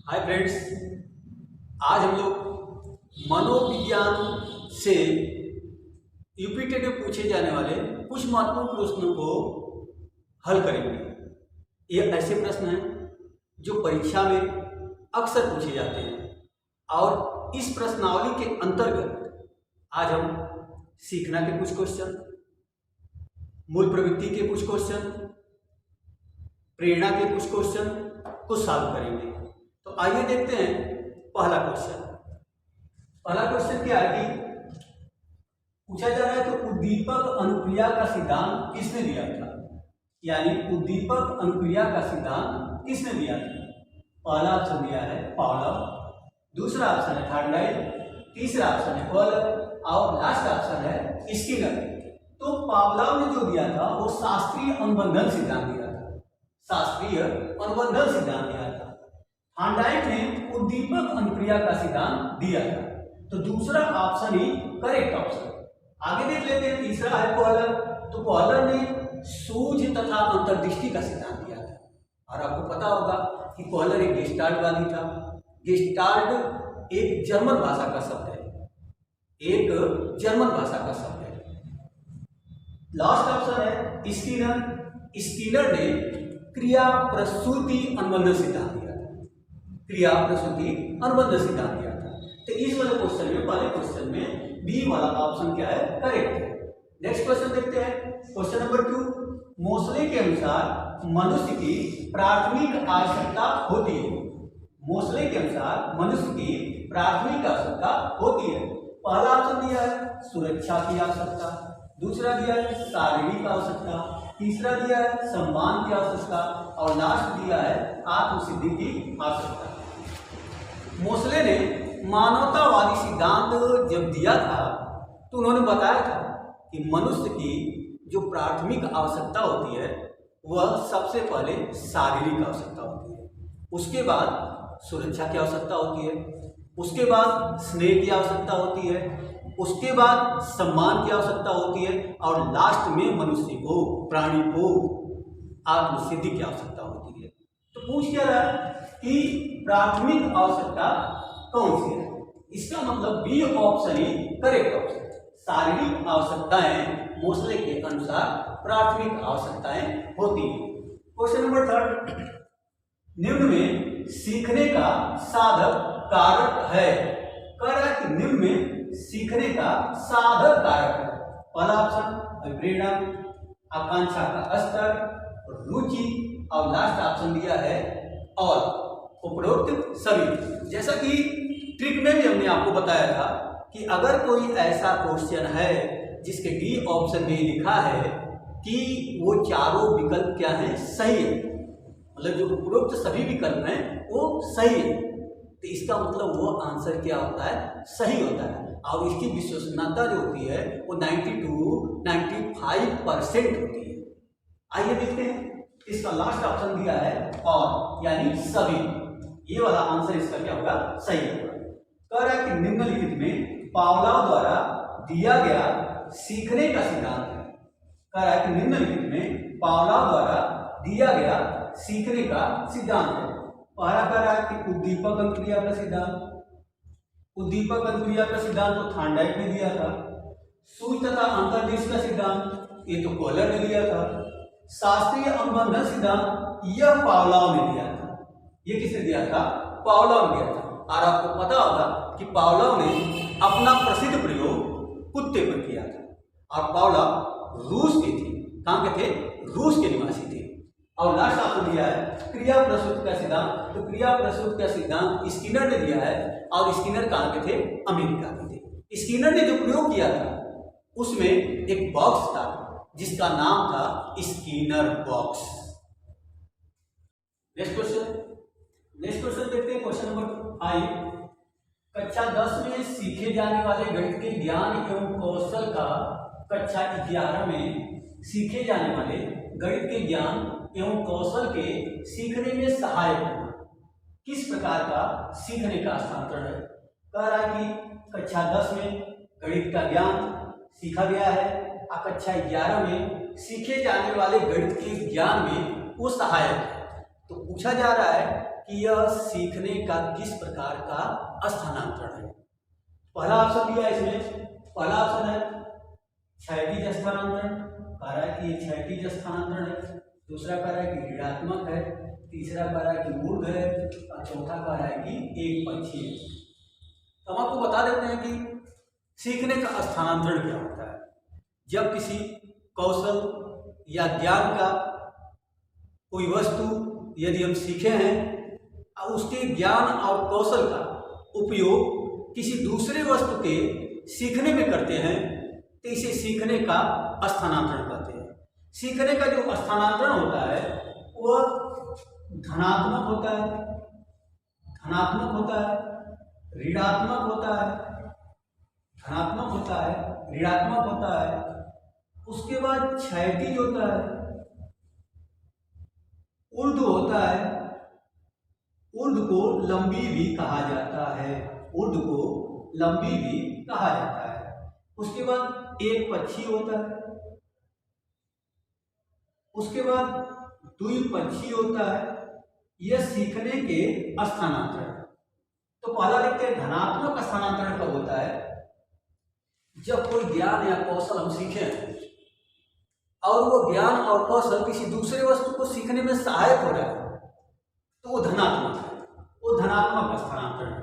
Hi friends, आज हम लोग मनोविज्ञान से यूपीटेट में पूछे जाने वाले कुछ महत्वपूर्ण प्रश्नों को हल करेंगे। ये ऐसे प्रश्न हैं जो परीक्षा में अक्सर पूछे जाते हैं और इस प्रश्नावली के अंतर्गत आज हम सीखना के कुछ क्वेश्चन, मूल प्रवृत्ति के कुछ क्वेश्चन, प्रेरणा के कुछ क्वेश्चन को सॉल्व करेंगे। तो आइए देखते हैं पहला क्वेश्चन। पहला क्वेश्चन क्या है कि पूछा जा रहा है तो उद्दीपक अनुक्रिया का सिद्धांत किसने दिया था, यानी उद्दीपक अनुक्रिया का सिद्धांत किसने दिया था। पहला ऑप्शन दिया है पावलोव, दूसरा ऑप्शन है थार्डलाइट, तीसरा ऑप्शन है कॉलर और लास्ट ऑप्शन है स्किनर। तो पावलोव ने जो दिया था वो शास्त्रीय अनुबंधन सिद्धांत दिया था, शास्त्रीय अनुबंधन सिद्धांत दिया था। थार्डलाइट ने उद्दीपक अनुक्रिया का सिद्धांत दिया था। तो दूसरा ऑप्शन ही करेक्ट ऑप्शन। आगे देख लेते हैं, तीसरा है कॉलर। तो कॉलर ने सूझ तथा अंतर्दृष्टि का सिद्धांत दिया था और आपको पता होगा कि कॉलर एक गेस्टाल्टवादी था। गेस्टाल्ट एक जर्मन भाषा का शब्द है, एक जर्मन भाषा का शब्द है। लास्ट ऑप्शन है स्किनर। स्किनर ने क्रिया प्रसूति अनुबंधन सिद्धांत दिया था, क्रिया प्रसूति अनुबंध सिद्धांत दिया था। तो इस वाले क्वेश्चन में, पहले क्वेश्चन में बी वाला ऑप्शन क्या है, करेक्ट है। नेक्स्ट क्वेश्चन देखते हैं, क्वेश्चन नंबर 2। मोसले के अनुसार मनुष्य की प्राथमिक आवश्यकता होती है। मोसले के अनुसार मनुष्य की प्राथमिक आवश्यकता होती है। पहला ऑप्शन दिया है सुरक्षा की आवश्यकता, दूसरा दिया है शारीरिक आवश्यकता, तीसरा दिया है सम्मान की आवश्यकता और लास्ट दिया है आत्मसिद्धि की आवश्यकता। मोसले ने मानवतावादी सिद्धांत जब दिया था तो उन्होंने बताया था कि मनुष्य की जो प्राथमिक आवश्यकता होती है वह सबसे पहले शारीरिक आवश्यकता होती है, उसके बाद सुरक्षा की आवश्यकता होती है, उसके बाद स्नेह की आवश्यकता होती है, उसके बाद सम्मान की आवश्यकता होती है और लास्ट में मनुष्य को, प्राणी को आत्मसिद्धि की आवश्यकता होती है। तो पूछ क्या रहा है कि प्राथमिक आवश्यकता कौन सी है। इसका मतलब बी ऑप्शन ही करेक्ट ऑप्शन। शारीरिक आवश्यकताएं मोसले के अनुसार प्राथमिक आवश्यकताएं होती हैं। Question number 3। निम्न में सीखने का साधक कारक है। कह रहा है कि निम्न में सीखने का साधक कारक है। पहला ऑप्शन प्रेरणा, आकांक्षा का स्तर, रुचि और लास्ट ऑप्शन दिया है और उपरोक्त सभी। जैसा कि ट्रिक में भी हमने आपको बताया था कि अगर कोई ऐसा क्वेश्चन है जिसके डी ऑप्शन में लिखा है कि वो चारों विकल्प क्या हैं, सही है, मतलब जो उपरोक्त सभी विकल्प हैं वो सही है, तो इसका मतलब वो आंसर क्या होता है, सही होता है। और इसकी विश्वसनीयता जो होती है वो 92-95% होती है। आइए देखते हैं, इसका लास्ट ऑप्शन दिया है और यानी सभी। ये वाला आंसर इसका क्या होगा, सही होगा। कह रहा है कि निम्नलिखित में पावलोव द्वारा दिया गया सीखने का सिद्धांत है। कह रहा है कि निम्नलिखित में पावलोव द्वारा दिया गया सीखने का सिद्धांत है। पहला कह रहा है कि उद्दीपक अनुक्रिया का सिद्धांत। उद्दीपक अनुक्रिया का सिद्धांत तो थार्डलाइट ने दिया था। सूझ तथा अंतर्दृष्टि का सिद्धांत ये तो कॉलर ने दिया था। शास्त्रीय अनुबंधन सिद्धांत यह पावलोव ने दिया था। ये किसने दिया था, पावलोव ने दिया था। और आपको पता होगा कि पावलोव ने अपना प्रसिद्ध प्रयोग कुत्ते पर किया था और पावलोव रूस के थे। कहाँ के थे, रूस के निवासी थे। और लास्ट ऑप्शन दिया है क्रिया प्रसूति का सिद्धांत। तो क्रिया प्रसूति का सिद्धांत स्किनर ने दिया है और स्किनर कहाँ के थे, अमेरिका के थे। स्किनर ने जो प्रयोग किया था उसमें एक बॉक्स था जिसका नाम था स्किनर बॉक्स। नेक्स्ट क्वेश्चन देखते हैं, क्वेश्चन नंबर 5। कक्षा 10 में सीखे जाने वाले गणित के ज्ञान एवं कौशल का कक्षा 11 में सीखे जाने वाले गणित के ज्ञान एवं कौशल के सीखने में सहायक होना किस प्रकार का सीखने का हस्तांतरण है। कह रहा है कि कक्षा 10 में गणित का ज्ञान सीखा गया है और कक्षा 11 में सीखे जाने वाले गणित के ज्ञान में वो सहायक है। तो पूछा जा रहा है कि यह सीखने का किस प्रकार का स्थानांतरण है। पहला ऑप्शन दिया है इसमें, पहला ऑप्शन है क्षैतिज स्थानांतरण, कह रहा है कि ये क्षैतिज स्थानांतरण है। दूसरा कह रहा है कि ऋणात्मक है, तीसरा कह रहा है कि ऊर्ध्व है, और चौथा कह रहा है कि एक पक्षीय है। तो हम आपको बता देते हैं कि सीखने का स्थानांतरण क्या होता है। जब किसी कौशल या ज्ञान का कोई वस्तु यदि हम सीखे हैं और उसके ज्ञान और कौशल का उपयोग किसी दूसरे वस्तु के सीखने में करते हैं तो इसे सीखने का स्थानांतरण कहते हैं। सीखने का जो स्थानांतरण होता है वह धनात्मक होता है, धनात्मक होता है, ऋणात्मक होता है, धनात्मक होता है, ऋणात्मक होता है। उसके बाद क्षैतिज होता है, ऊर्ध्व होता है, ऊर्ध्व को लंबी भी कहा जाता है, ऊर्ध्व को लंबी भी कहा जाता है। उसके बाद एक पक्षी होता है, उसके बाद द्विपक्षीय होता है। यह सीखने के स्थानांतरण। तो पहला देखते हैं धनात्मक स्थानांतरण कब होता है। जब कोई ज्ञान या कौशल हम सीखें और वो ज्ञान और कौशल किसी दूसरे वस्तु को सीखने में सहायक हो रहा है तो वो धनात्मक है, वो धनात्मक स्थानांतरण है।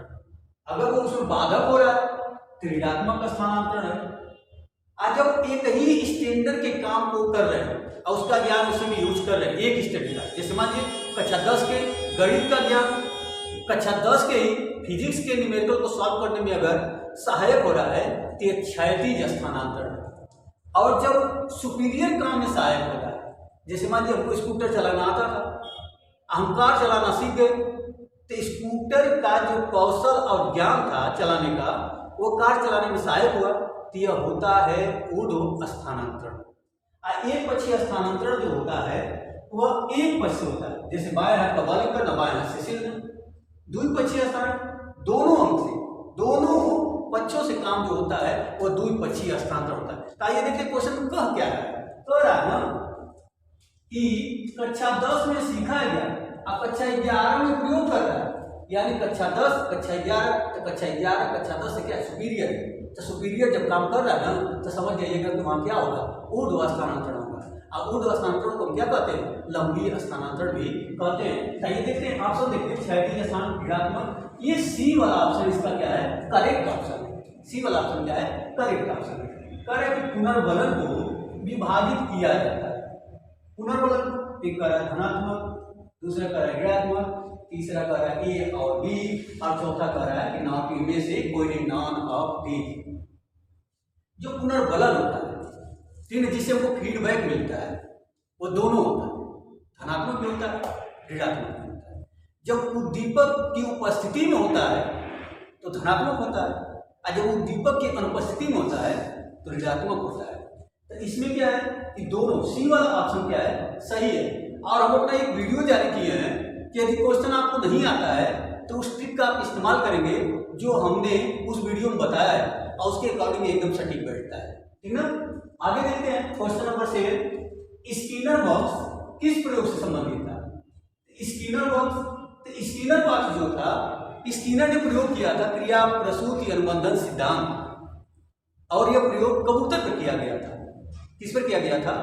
अगर वो उसमें बाधक हो रहा है तो ऋणात्मक स्थानांतरण है। आज जब एक ही स्टैंडर्ड के काम को कर रहे हैं और उसका ज्ञान उसी में यूज कर रहे हैं, एक स्टैंडर्ड का, जैसे मान लीजिए कक्षा 10 के गणित का ज्ञान, कक्षा 10 के ही फिजिक्स के न्यूमेरिकल को सॉल्व करने में अगर सहायक हो रहा है तो यह क्षैतिज स्थानांतरण है। और जब सुपीरियर काम में सहायक होता है, जैसे मान लीजिए हमको स्कूटर चलाना आता था, हम कार चलाना सीख गए तो स्कूटर का जो कौशल और ज्ञान था चलाने का वो कार चलाने में सहायक हुआ तो यह होता है ऊर्ध्व स्थानांतरण। एक पक्षीय स्थानांतरण जो होता है वह एक पक्ष से होता है, जैसे बाएं हाथ का बॉलिंग करना, बाएं हाथ से सिलना। द्विपक्षीय स्थानांतरण दोनों अंग से, दोनों पक्षों से काम जो होता है वह द्विपक्षीय स्थानांतरण होता है। तो आइए देखिए क्वेश्चन कह क्या है। कह रहा है ना कि कक्षा 10 में सीखा गया अब कक्षा 11 में प्रयोग कर रहा है, यानी कक्षा 10 कक्षा 11, तो कक्षा 11 कक्षा 10 से क्या सुपीरियर है। तो सुपीरियर जब काम कर रहा है ना तो समझ जाइएगा कि वहाँ क्या होगा, ऊर्ध्व स्थानांतरण होगा। अब ऊर्ध्व स्थानांतरण को क्या कहते हैं, लंबी स्थानांतरण भी कहते हैं। तो ये देखते हैं ऑप्शन देखते हैं, क्षैतिज स्थानांतरण, ऋणात्मक। ये सी वाला ऑप्शन इसका क्या है, करेक्ट ऑप्शन है। सी वाला ऑप्शन क्या है, करेक्ट ऑप्शन है। कह रहा है कि पुनर्बलन को विभाजित किया जाता है। पुनर्बलन एक कह रहा है धनात्मक, दूसरा कह रहा है ऋणात्मक, तीसरा कह रहा है ए और बी, और चौथा कह रहा है कि नॉट इनमें से कोई नॉन ऑफ दीज। जो पुनर्बलन होता है तीन, जिससे हमको फीडबैक मिलता है, वो दोनों होता है, धनात्मक भी होता है, ऋणात्मक भी होता है। जब उद्दीपक की उपस्थिति में होता है तो धनात्मक होता है, और जब उद्दीपक की अनुपस्थिति में होता है तो ऋणात्मक होता है। तो इसमें क्या है कि दोनों, सी वाला ऑप्शन क्या है, सही है। और हम अपना एक वीडियो जारी किए हैं कि यदि क्वेश्चन आपको नहीं आता है तो उस ट्रिक का आप इस्तेमाल करेंगे जो हमने उस वीडियो में बताया है और उसके अकॉर्डिंग एकदम सटीक बैठता है, ठीक ना। आगे देखते हैं क्वेश्चन नंबर 7, स्किनर बॉक्स किस प्रयोग से संबंधित था। स्किनर बॉक्स, तो स्किनर बॉक्स जो था, स्किनर ने प्रयोग किया था क्रिया प्रसूति अनुबंधन सिद्धांत, और यह प्रयोग कबूतर पर किया गया था। किस पर किया गया था,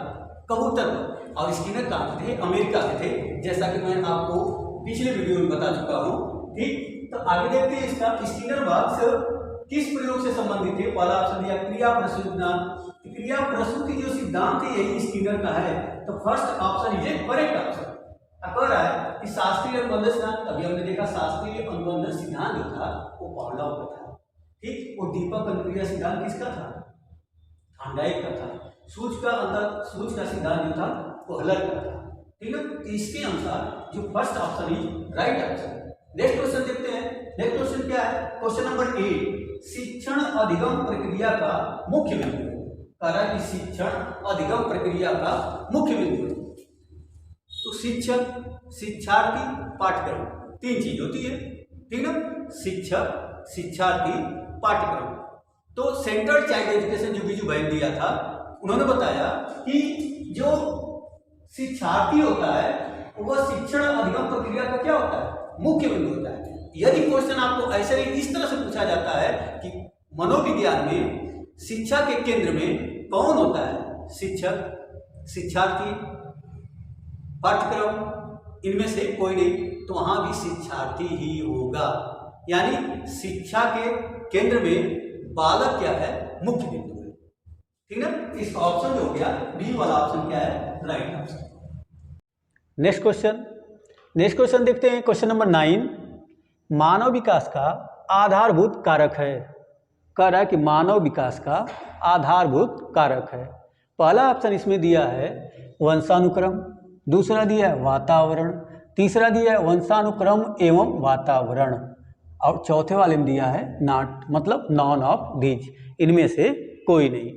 कबूतर पर। और स्किनर कहाँ थे, अमेरिका के थे, जैसा कि मैं आपको पिछले वीडियो में बता चुका हूँ, ठीक। तो आगे देखते हैं इसका स्किनर बॉक्स किस प्रयोग से संबंधित है। पहला ऑप्शन दिया क्रिया प्रसूति सिद्धांत। क्रिया प्रसूति जो सिद्धांत है यही स्किनर का है, तो first option is correct option. कह रहा है कि शास्त्रीय अनुबंधन सिद्धांत, अभी हमने देखा शास्त्रीय अनुबंधन सिद्धांत जो था वो पावलोव का था, ठीक। वो दीपक अनुक्रिया सिद्धांत किसका था, थॉर्नडाइक का था। सूच का सिद्धांत जो था वो हलर का था, ठीक है। तो इसके अनुसार जो first option is right option. Next question देखते हैं। नेक्स्ट क्वेश्चन क्या है, क्वेश्चन नंबर 8, शिक्षण अधिगम प्रक्रिया का मुख्य बिंदु। कह रहा है कि शिक्षण अधिगम प्रक्रिया का मुख्य बिंदु। तो शिक्षक, शिक्षार्थी, पाठ्यक्रम, तीन चीज होती है, ठीक ना। शिक्षक, शिक्षार्थी, पाठ्यक्रम। तो सेंट्रल चाइल्ड एजुकेशन जो बीजू भाई दिया था, उन्होंने बताया कि जो शिक्षार्थी होता है वह शिक्षण अधिगम प्रक्रिया का क्या होता है, मुख्य बिंदु होता है। यदि क्वेश्चन आपको ऐसे ही इस तरह से पूछा जाता है कि मनोविज्ञान में शिक्षा के केंद्र में कौन होता है, शिक्षक, शिक्षार्थी, पाठ्यक्रम, इनमें से कोई नहीं, तो वहां भी शिक्षार्थी ही होगा। यानी शिक्षा के केंद्र में बालक क्या है, मुख्य बिंदु है। ठीक ना, इसका ऑप्शन जो हो गया बी वाला ऑप्शन क्या है, राइट ऑप्शन। नेक्स्ट क्वेश्चन देखते हैं, क्वेश्चन नंबर 9। मानव विकास का आधारभूत कारक है। कह रहा है कि मानव विकास का आधारभूत कारक है। पहला ऑप्शन इसमें दिया है वंशानुक्रम, दूसरा दिया है वातावरण, तीसरा दिया है वंशानुक्रम एवं वातावरण, और चौथे वाले में दिया है नॉट, मतलब नॉन ऑफ दीज, इनमें से कोई नहीं।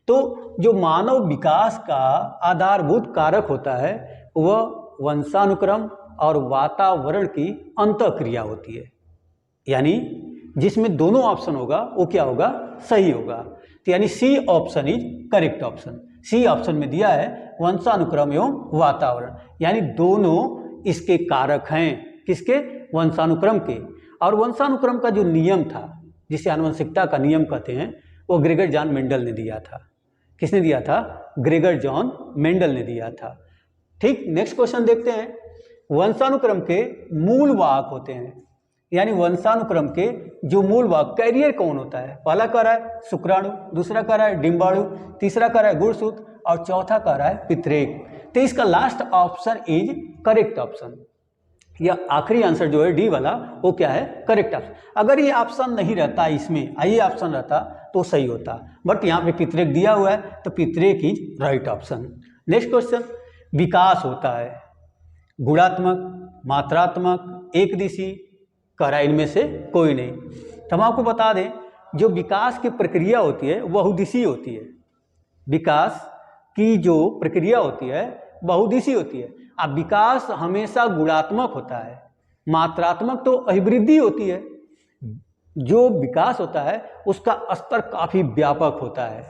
तो जो मानव विकास का आधारभूत कारक होता है वह वंशानुक्रम और वातावरण की अंतःक्रिया होती है। यानी जिसमें दोनों ऑप्शन होगा वो क्या होगा, सही होगा। तो यानी C option is correct option. C option में दिया है वंशानुक्रम एवं वातावरण, यानी दोनों इसके कारक हैं। किसके, वंशानुक्रम के। और वंशानुक्रम का जो नियम था, जिसे आनुवंशिकता का नियम कहते हैं, वो ग्रेगर जॉन मेंडल ने दिया था। किसने दिया था, ग्रेगर जॉन मेंडल ने दिया था। ठीक, नेक्स्ट क्वेश्चन देखते हैं। वंशानुक्रम के मूल वाहक होते हैं, यानी वंशानुक्रम के जो मूल वाहक, कैरियर कौन होता है। पहला कह रहा है शुक्राणु, दूसरा कह रहा है डिम्बाणु, तीसरा कह रहा है गुणसूत्र, और चौथा कह रहा है पितरेक। तो इसका last option is correct option. यह आखिरी आंसर जो है डी वाला, वो क्या है, करेक्ट ऑप्शन। अगर ये ऑप्शन नहीं रहता इसमें, ये ऑप्शन रहता तो सही होता, बट यहाँ पे पितरेक दिया हुआ है, तो पितरेक is right option. Next question, विकास होता है गुणात्मक, मात्रात्मक, एक दिशी, कह रहा है इनमें से कोई नहीं। तो हम आपको बता दें, जो विकास की प्रक्रिया होती है बहुदिशीय होती है। विकास की जो प्रक्रिया होती है बहुदिशीय होती है। अब विकास हमेशा गुणात्मक होता है, मात्रात्मक तो अभिवृद्धि होती है। जो विकास होता है उसका स्तर काफ़ी व्यापक होता है,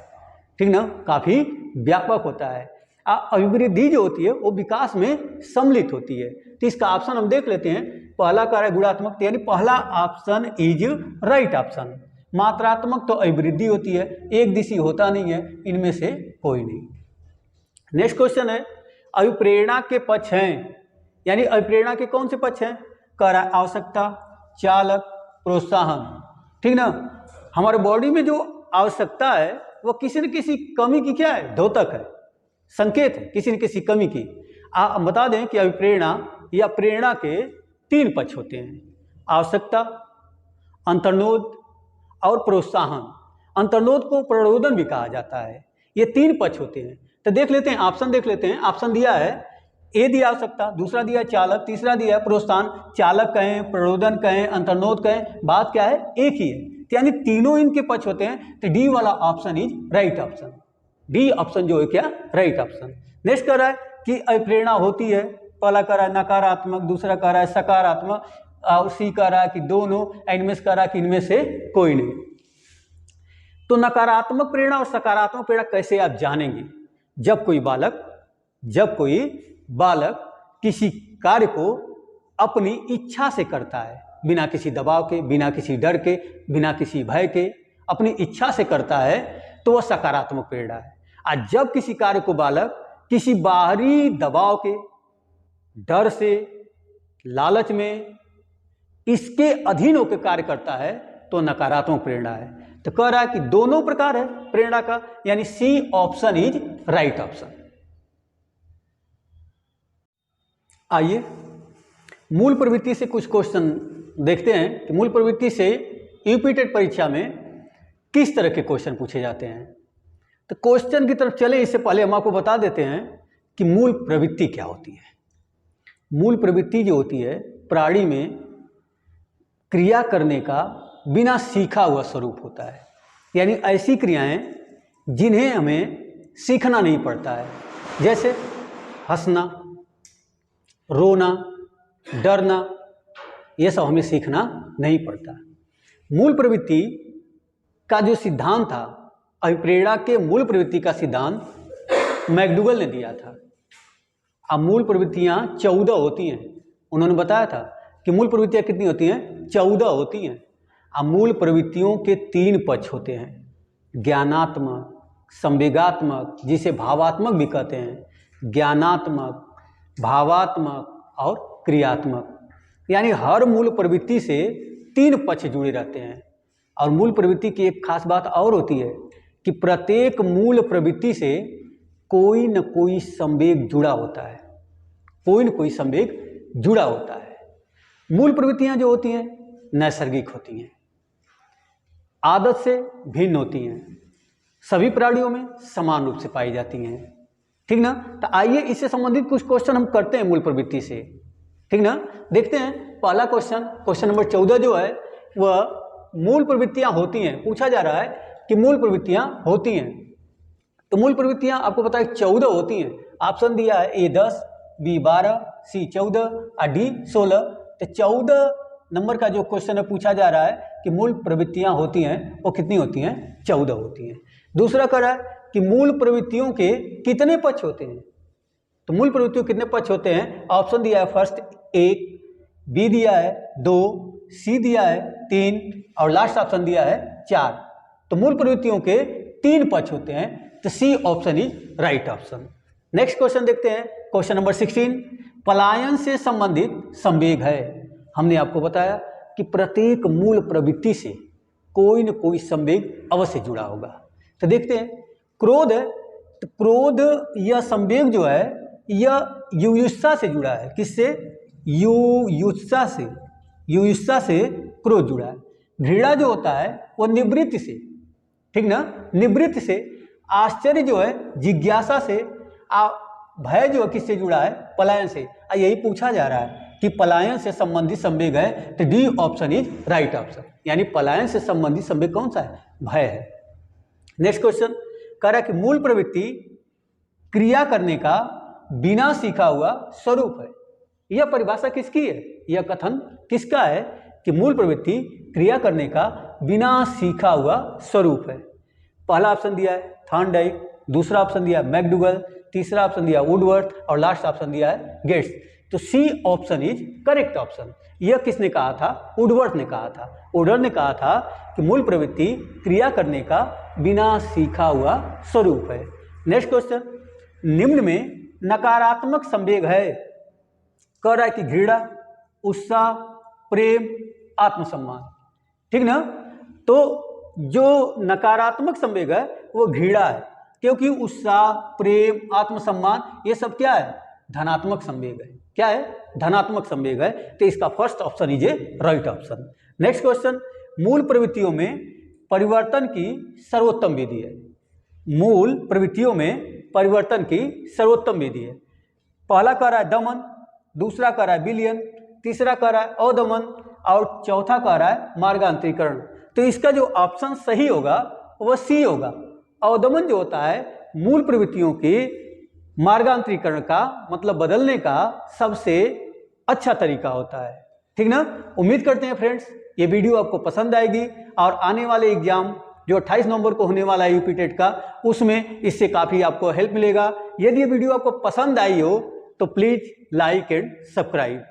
ठीक ना, काफ़ी व्यापक होता है। अभिवृद्धि जो होती है वो विकास में सम्मिलित होती है। तो इसका ऑप्शन हम देख लेते हैं। पहला कार्य गुणात्मक, यानी पहला ऑप्शन इज राइट ऑप्शन। मात्रात्मक तो अभिवृद्धि होती है, एक दिशी होता नहीं है, इनमें से कोई नहीं। नेक्स्ट क्वेश्चन है, अभिप्रेरणा के पक्ष हैं, यानी अभिप्रेरणा के कौन से पक्ष हैं। कह रहा है आवश्यकता, चालक, प्रोत्साहन। ठीक ना, हमारे बॉडी में जो आवश्यकता है वो किसी न किसी कमी की क्या है, द्योतक है, संकेत है किसी न किसी कमी की। बता दें कि अभिप्रेरणा या प्रेरणा के 3 पक्ष होते हैं, आवश्यकता, अंतर्नोद और प्रोत्साहन। अंतर्नोद को प्ररोदन भी कहा जाता है। ये 3 पक्ष होते हैं। तो देख लेते हैं, ऑप्शन देख लेते हैं। ऑप्शन दिया है ए दिया आवश्यकता, दूसरा दिया चालक, तीसरा दिया है प्रोत्साहन। चालक कहें, प्ररोदन कहें, अंतर्नोद कहें, बात क्या है, एक ही है। यानी तीनों इनके पक्ष होते हैं। तो डी वाला option is right option. D option जो है क्या, राइट ऑप्शन। नेक्स्ट कह रहा है कि अभिप्रेरणा होती है। पहला कह रहा है नकारात्मक, दूसरा कह रहा है सकारात्मक, और सी कह रहा है कि दोनों, इनमें से कह रहा है कि इनमें से कोई नहीं। तो नकारात्मक प्रेरणा और सकारात्मक प्रेरणा कैसे आप जानेंगे। जब कोई बालक किसी कार्य को अपनी इच्छा से करता है, बिना किसी दबाव के, बिना किसी डर के, बिना किसी भय के, अपनी इच्छा से करता है, तो वह सकारात्मक प्रेरणा है। और जब किसी कार्य को बालक किसी बाहरी दबाव के, डर से, लालच में, इसके अधीन होकर कार्य करता है, तो नकारात्मक प्रेरणा है। तो कह रहा है कि दोनों प्रकार है प्रेरणा का, यानी C option is right option. आइए मूल प्रवृत्ति से कुछ क्वेश्चन देखते हैं कि मूल प्रवृत्ति से यूपी टेट परीक्षा में किस तरह के क्वेश्चन पूछे जाते हैं। तो क्वेश्चन की तरफ चले इससे पहले हम आपको बता देते हैं कि मूल प्रवृत्ति क्या होती है। मूल प्रवृत्ति जो होती है प्राणी में क्रिया करने का बिना सीखा हुआ स्वरूप होता है, यानी ऐसी क्रियाएं जिन्हें हमें सीखना नहीं पड़ता है, जैसे हंसना, रोना, डरना, ये सब हमें सीखना नहीं पड़ता। मूल प्रवृत्ति का जो सिद्धांत था, अभिप्रेरणा के मूल प्रवृत्ति का सिद्धांत मैकडूगल ने दिया था। अब मूल प्रवृत्तियां 14 होती हैं, उन्होंने बताया था कि मूल प्रवृत्तियां कितनी होती हैं? 14 होती हैं। अब मूल प्रवृत्तियों के 3 पक्ष होते हैं, ज्ञानात्मक, संवेगात्मक, जिसे भावात्मक भी कहते हैं, ज्ञानात्मक, भावात्मक और क्रियात्मक। यानी हर मूल प्रवृत्ति से 3 पक्ष जुड़े रहते हैं। और मूल प्रवृत्ति की एक खास बात और होती है कि प्रत्येक मूल प्रवृत्ति से कोई न कोई संवेग जुड़ा होता है, कोई न कोई संवेग जुड़ा होता है। मूल प्रवृत्तियां जो होती हैं नैसर्गिक होती हैं, आदत से भिन्न होती हैं, सभी प्राणियों में समान रूप से पाई जाती हैं। ठीक ना? तो आइए इससे संबंधित कुछ क्वेश्चन हम करते हैं मूल प्रवृत्ति से। ठीक ना? देखते हैं पहला क्वेश्चन नंबर 14 जो है वह मूल प्रवृत्तियां होती हैं। पूछा जा रहा है कि मूल प्रवृत्तियां होती हैं। तो मूल प्रवृत्तियां आपको पता है 14 होती हैं। ऑप्शन दिया है ए 10, बी 12, सी 14 और डी 16। तो 14 नंबर का जो क्वेश्चन है पूछा जा रहा है कि मूल प्रवृत्तियां होती हैं वो कितनी होती हैं? 14 होती हैं। दूसरा कह रहा है कि मूल प्रवृत्तियों के कितने पक्ष होते हैं? तो मूल प्रवृत्तियों के कितने पक्ष होते हैं? ऑप्शन दिया है फर्स्ट 1, बी दिया है 2, सी दिया है 3 और लास्ट ऑप्शन दिया है 4। तो मूल प्रवृत्तियों के 3 पक्ष होते हैं। तो C option is right option. Next question देखते हैं, क्वेश्चन नंबर 16, पलायन से संबंधित संवेग है। हमने आपको बताया कि प्रत्येक मूल प्रवृत्ति से कोई न कोई संवेग अवश्य जुड़ा होगा। तो देखते हैं, क्रोध है तो क्रोध यह संवेग जो है यह युयुत्सा से जुड़ा है। किससे? युयुत्सा से। युयुत्सा से क्रोध जुड़ा है। घृणा जो होता है वो निवृत्ति से, ठीक ना, निवृत्ति से। आश्चर्य जो है जिज्ञासा से। भय जो है किससे जुड़ा है? पलायन से। यही पूछा जा रहा है कि पलायन से संबंधित संवेग है, तो D option is right option. यानी पलायन से संबंधित संवेग कौन सा है? भय है। नेक्स्ट क्वेश्चन कह रहा है कि मूल प्रवृत्ति क्रिया करने का बिना सीखा हुआ स्वरूप है। यह परिभाषा किसकी है? यह कथन किसका है कि मूल प्रवृत्ति क्रिया करने का बिना सीखा हुआ स्वरूप है? पहला ऑप्शन दिया है थॉर्नडाइक, दूसरा ऑप्शन दिया है मैकडूगल, तीसरा ऑप्शन दिया वुडवर्थ और लास्ट ऑप्शन दिया है गेट्स। तो C option is correct option. यह किसने कहा था? वुडवर्थ ने कहा था। वुडवर्थ ने कहा था कि मूल प्रवृत्ति क्रिया करने का बिना सीखा हुआ स्वरूप है। नेक्स्ट क्वेश्चन, निम्न में नकारात्मक संवेग है। कह रहा है कि घृणा, उत्साह, प्रेम, आत्मसम्मान। ठीक ना? तो जो नकारात्मक संवेग है वो घृणा है, क्योंकि उत्साह, प्रेम, आत्मसम्मान ये सब क्या है? धनात्मक संवेग है। क्या है? धनात्मक संवेग है। तो इसका first option is a right option. Next question, मूल प्रवृत्तियों में परिवर्तन की सर्वोत्तम विधि है। मूल प्रवृत्तियों में परिवर्तन की सर्वोत्तम विधि है। पहला कह रहा है दमन, दूसरा कह रहा है विलयन, तीसरा कह रहा है अवदमन और चौथा कह रहा है मार्गांतरीकरण। तो इसका जो ऑप्शन सही होगा वह सी होगा। अवदमन जो होता है मूल प्रवृत्तियों के मार्गांतरीकरण का मतलब बदलने का सबसे अच्छा तरीका होता है। ठीक ना? उम्मीद करते हैं फ्रेंड्स ये वीडियो आपको पसंद आएगी और आने वाले एग्जाम जो 28 नवंबर को होने वाला है यूपी टेट का, उसमें इससे काफ़ी आपको हेल्प मिलेगा। यदि ये वीडियो आपको पसंद आई हो तो प्लीज़ लाइक एंड सब्सक्राइब।